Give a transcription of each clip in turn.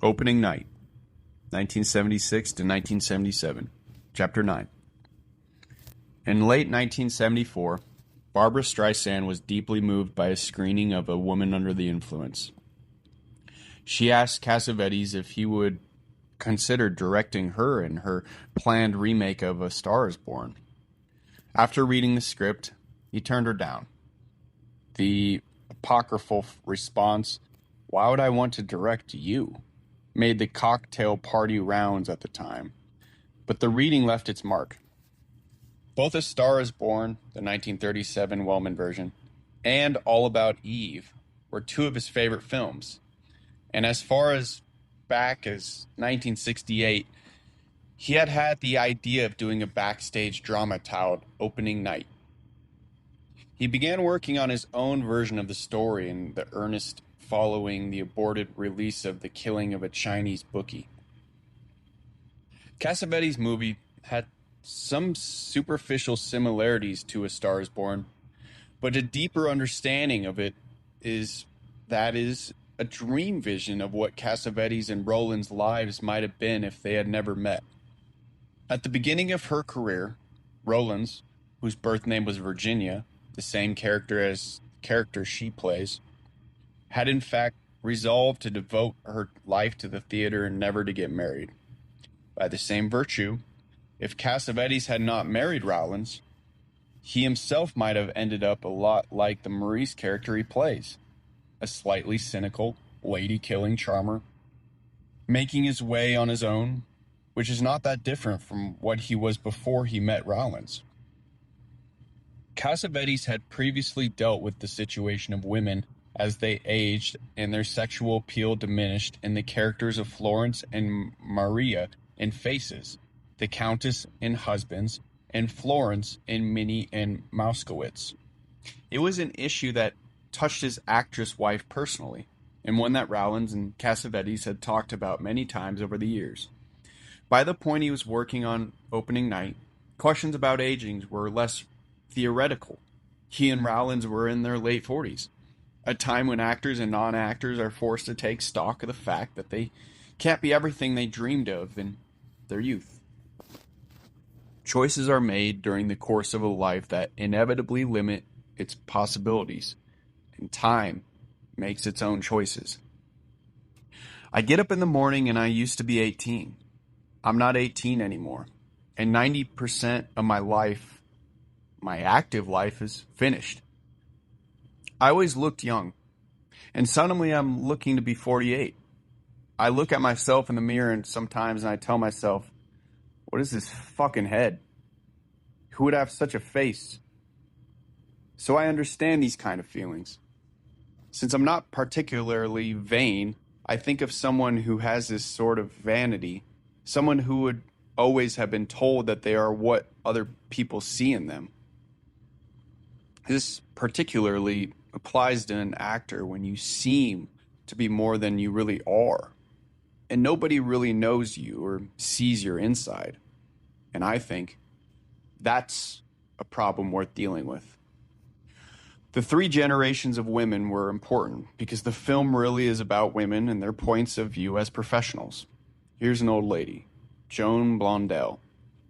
Opening Night, 1976 to 1977, Chapter 9. In late 1974, Barbra Streisand was deeply moved by a screening of A Woman Under the Influence. She asked Cassavetes if he would consider directing her in her planned remake of A Star is Born. After reading the script, he turned her down. The apocryphal response, "Why would I want to direct you?" made the cocktail party rounds at the time, but the reading left its mark. Both A Star is Born, the 1937 Wellman version, and All About Eve were two of his favorite films, and as far as back as 1968, he had had the idea of doing a backstage drama titled Opening Night. He began working on his own version of the story in the earnest following the aborted release of The Killing of a Chinese Bookie. Cassavetes' movie had some superficial similarities to A Star is Born, but a deeper understanding of it is a dream vision of what Cassavetes and Roland's lives might have been if they had never met. At the beginning of her career, Roland's, whose birth name was Virginia, the same character as the character she plays, had in fact resolved to devote her life to the theater and never to get married. By the same virtue, if Cassavetes had not married Rowlands, he himself might have ended up a lot like the Maurice character he plays, a slightly cynical, lady-killing charmer, making his way on his own, which is not that different from what he was before he met Rowlands. Cassavetes had previously dealt with the situation of women as they aged and their sexual appeal diminished in the characters of Florence and Maria in Faces, the Countess in Husbands, and Florence in Minnie and Mouskowitz. It was an issue that touched his actress wife personally, and one that Rowlands and Cassavetes had talked about many times over the years. By the point he was working on Opening Night, questions about aging were less theoretical. He and Rowlands were in their late 40s, a time when actors and non-actors are forced to take stock of the fact that they can't be everything they dreamed of in their youth. Choices are made during the course of a life that inevitably limit its possibilities, and time makes its own choices. I get up in the morning and I used to be 18. I'm not 18 anymore, and 90% of my life, my active life, is finished. I always looked young, and suddenly I'm looking to be 48. I look at myself in the mirror and sometimes I tell myself, what is this fucking head? Who would have such a face? So I understand these kind of feelings. Since I'm not particularly vain, I think of someone who has this sort of vanity, someone who would always have been told that they are what other people see in them. This particularly applies to an actor when you seem to be more than you really are, and nobody really knows you or sees your inside. And I think that's a problem worth dealing with. The three generations of women were important because the film really is about women and their points of view as professionals. Here's an old lady, Joan Blondell,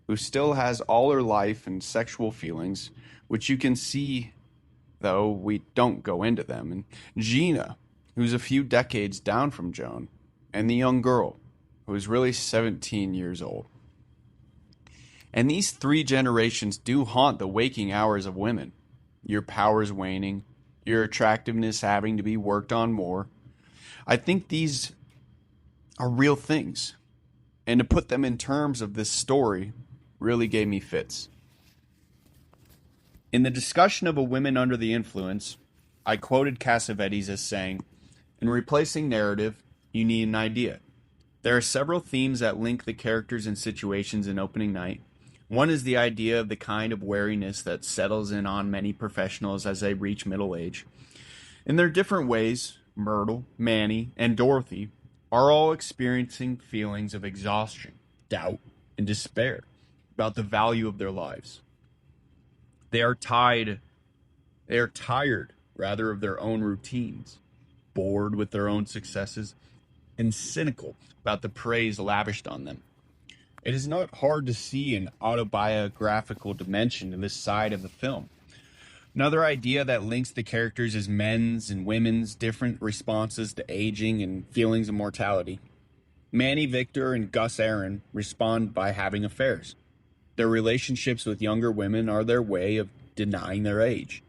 who still has all her life and sexual feelings, which you can see, though we don't go into them, and Gina, who's a few decades down from Joan, and the young girl, who is really 17 years old. And these three generations do haunt the waking hours of women. Your powers waning, your attractiveness having to be worked on more. I think these are real things. And to put them in terms of this story really gave me fits. In the discussion of A Woman Under the Influence, I quoted Cassavetes as saying, "In replacing narrative, you need an idea. There are several themes that link the characters and situations in Opening Night. One is the idea of the kind of wariness that settles in on many professionals as they reach middle age. In their different ways, Myrtle, Manny, and Dorothy are all experiencing feelings of exhaustion, doubt, and despair about the value of their lives. They are tired rather of their own routines, bored with their own successes, and cynical about the praise lavished on them. It is not hard to see an autobiographical dimension to this side of the film. Another idea that links the characters is men's and women's different responses to aging and feelings of mortality. Manny Victor and Gus Aaron respond by having affairs. Their relationships with younger women are their way of denying their age.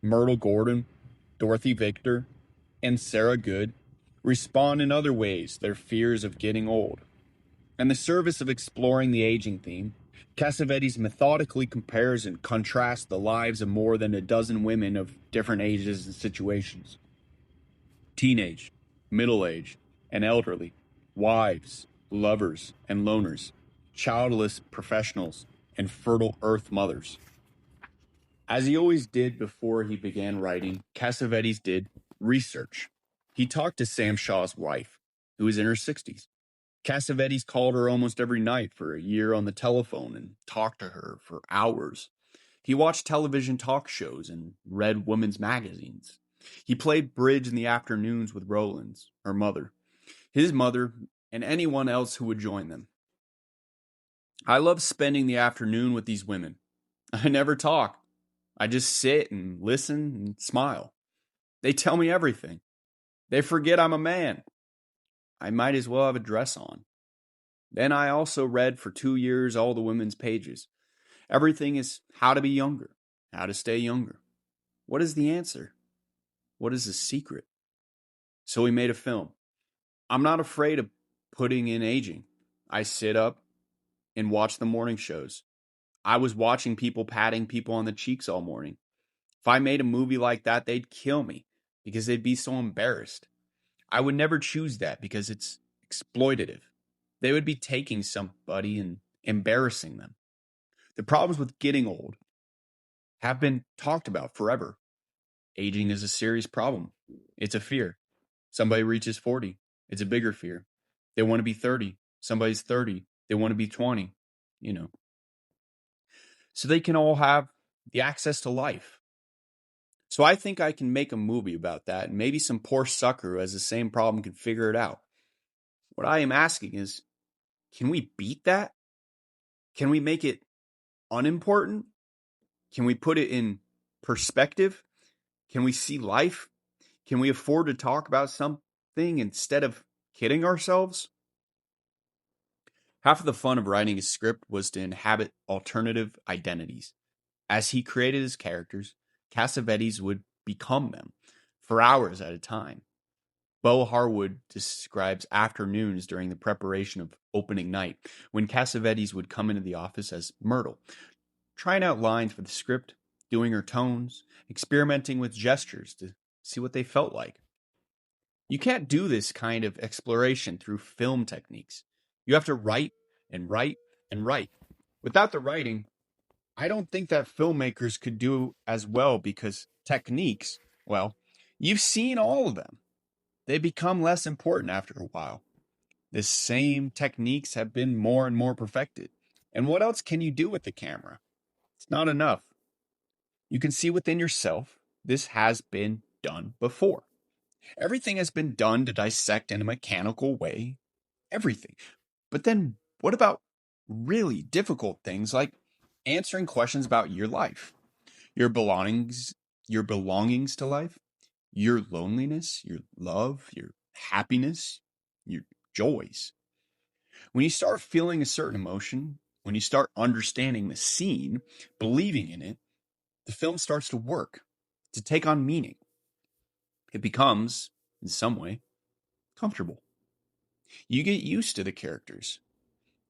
Myrtle Gordon, Dorothy Victor, and Sarah Good respond in other ways, their fears of getting old. In the service of exploring the aging theme, Cassavetes methodically compares and contrasts the lives of more than a dozen women of different ages and situations. Teenage, middle-aged, and elderly, wives, lovers, and loners, childless professionals, and fertile earth mothers. As he always did before he began writing, Cassavetes did research. He talked to Sam Shaw's wife, who was in her 60s. Cassavetes called her almost every night for a year on the telephone and talked to her for hours. He watched television talk shows and read women's magazines. He played bridge in the afternoons with Roland's, her mother, his mother, and anyone else who would join them. I love spending the afternoon with these women. I never talk. I just sit and listen and smile. They tell me everything. They forget I'm a man. I might as well have a dress on. Then I also read for 2 years all the women's pages. Everything is how to be younger, how to stay younger. What is the answer? What is the secret? So we made a film. I'm not afraid of putting in aging. I sit up and watch the morning shows. I was watching people patting people on the cheeks all morning. If I made a movie like that, they'd kill me because they'd be so embarrassed. I would never choose that because it's exploitative. They would be taking somebody and embarrassing them. The problems with getting old have been talked about forever. Aging is a serious problem. It's a fear. Somebody reaches 40, it's a bigger fear. They want to be 30. Somebody's 30. They want to be 20, you know. So they can all have the access to life. So I think I can make a movie about that, and maybe some poor sucker who has the same problem can figure it out. What I am asking is, can we beat that? Can we make it unimportant? Can we put it in perspective? Can we see life? Can we afford to talk about something instead of kidding ourselves? Half of the fun of writing a script was to inhabit alternative identities. As he created his characters, Cassavetes would become them for hours at a time. Bo Harwood describes afternoons during the preparation of opening night when Cassavetes would come into the office as Myrtle, trying out lines for the script, doing her tones, experimenting with gestures to see what they felt like. You can't do this kind of exploration through film techniques. You have to write and write and write. Without the writing, I don't think that filmmakers could do as well because techniques, well, you've seen all of them. They become less important after a while. The same techniques have been more and more perfected. And what else can you do with the camera? It's not enough. You can see within yourself, this has been done before. Everything has been done to dissect in a mechanical way. Everything. But then what about really difficult things like answering questions about your life, your belongings, your belongings to life, your loneliness, your love, your happiness, your joys? When you start feeling a certain emotion, when you start understanding the scene, believing in it, the film starts to work, to take on meaning. It becomes, in some way, comfortable. You get used to the characters.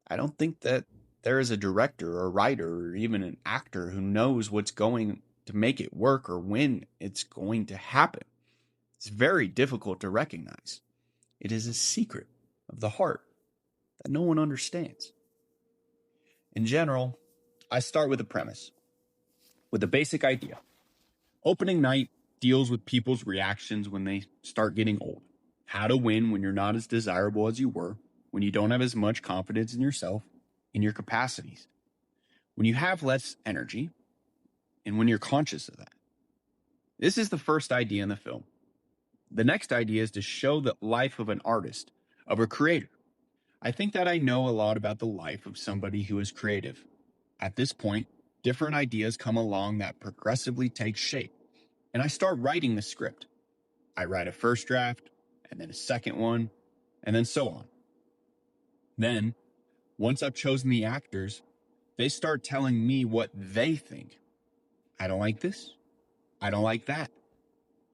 I don't think that there is a director or writer or even an actor who knows what's going to make it work or when it's going to happen. It's very difficult to recognize. It is a secret of the heart that no one understands. In general, I start with a premise, with a basic idea. Opening night deals with people's reactions when they start getting old. How to win when you're not as desirable as you were, when you don't have as much confidence in yourself, in your capacities, when you have less energy, and when you're conscious of that. This is the first idea in the film. The next idea is to show the life of an artist, of a creator. I think that I know a lot about the life of somebody who is creative. At this point, different ideas come along that progressively take shape, and I start writing the script. I write a first draft, and then a second one, and then so on. Then, once I've chosen the actors, they start telling me what they think. I don't like this. I don't like that.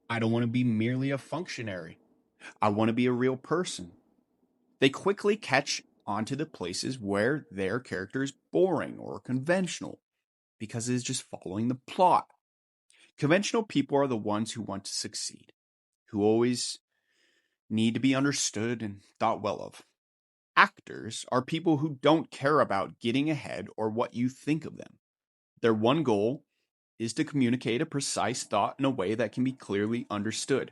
I don't want to be merely a functionary. I want to be a real person. They quickly catch onto the places where their character is boring or conventional because it is just following the plot. Conventional people are the ones who want to succeed, who always need to be understood and thought well of. Actors are people who don't care about getting ahead or what you think of them. Their one goal is to communicate a precise thought in a way that can be clearly understood.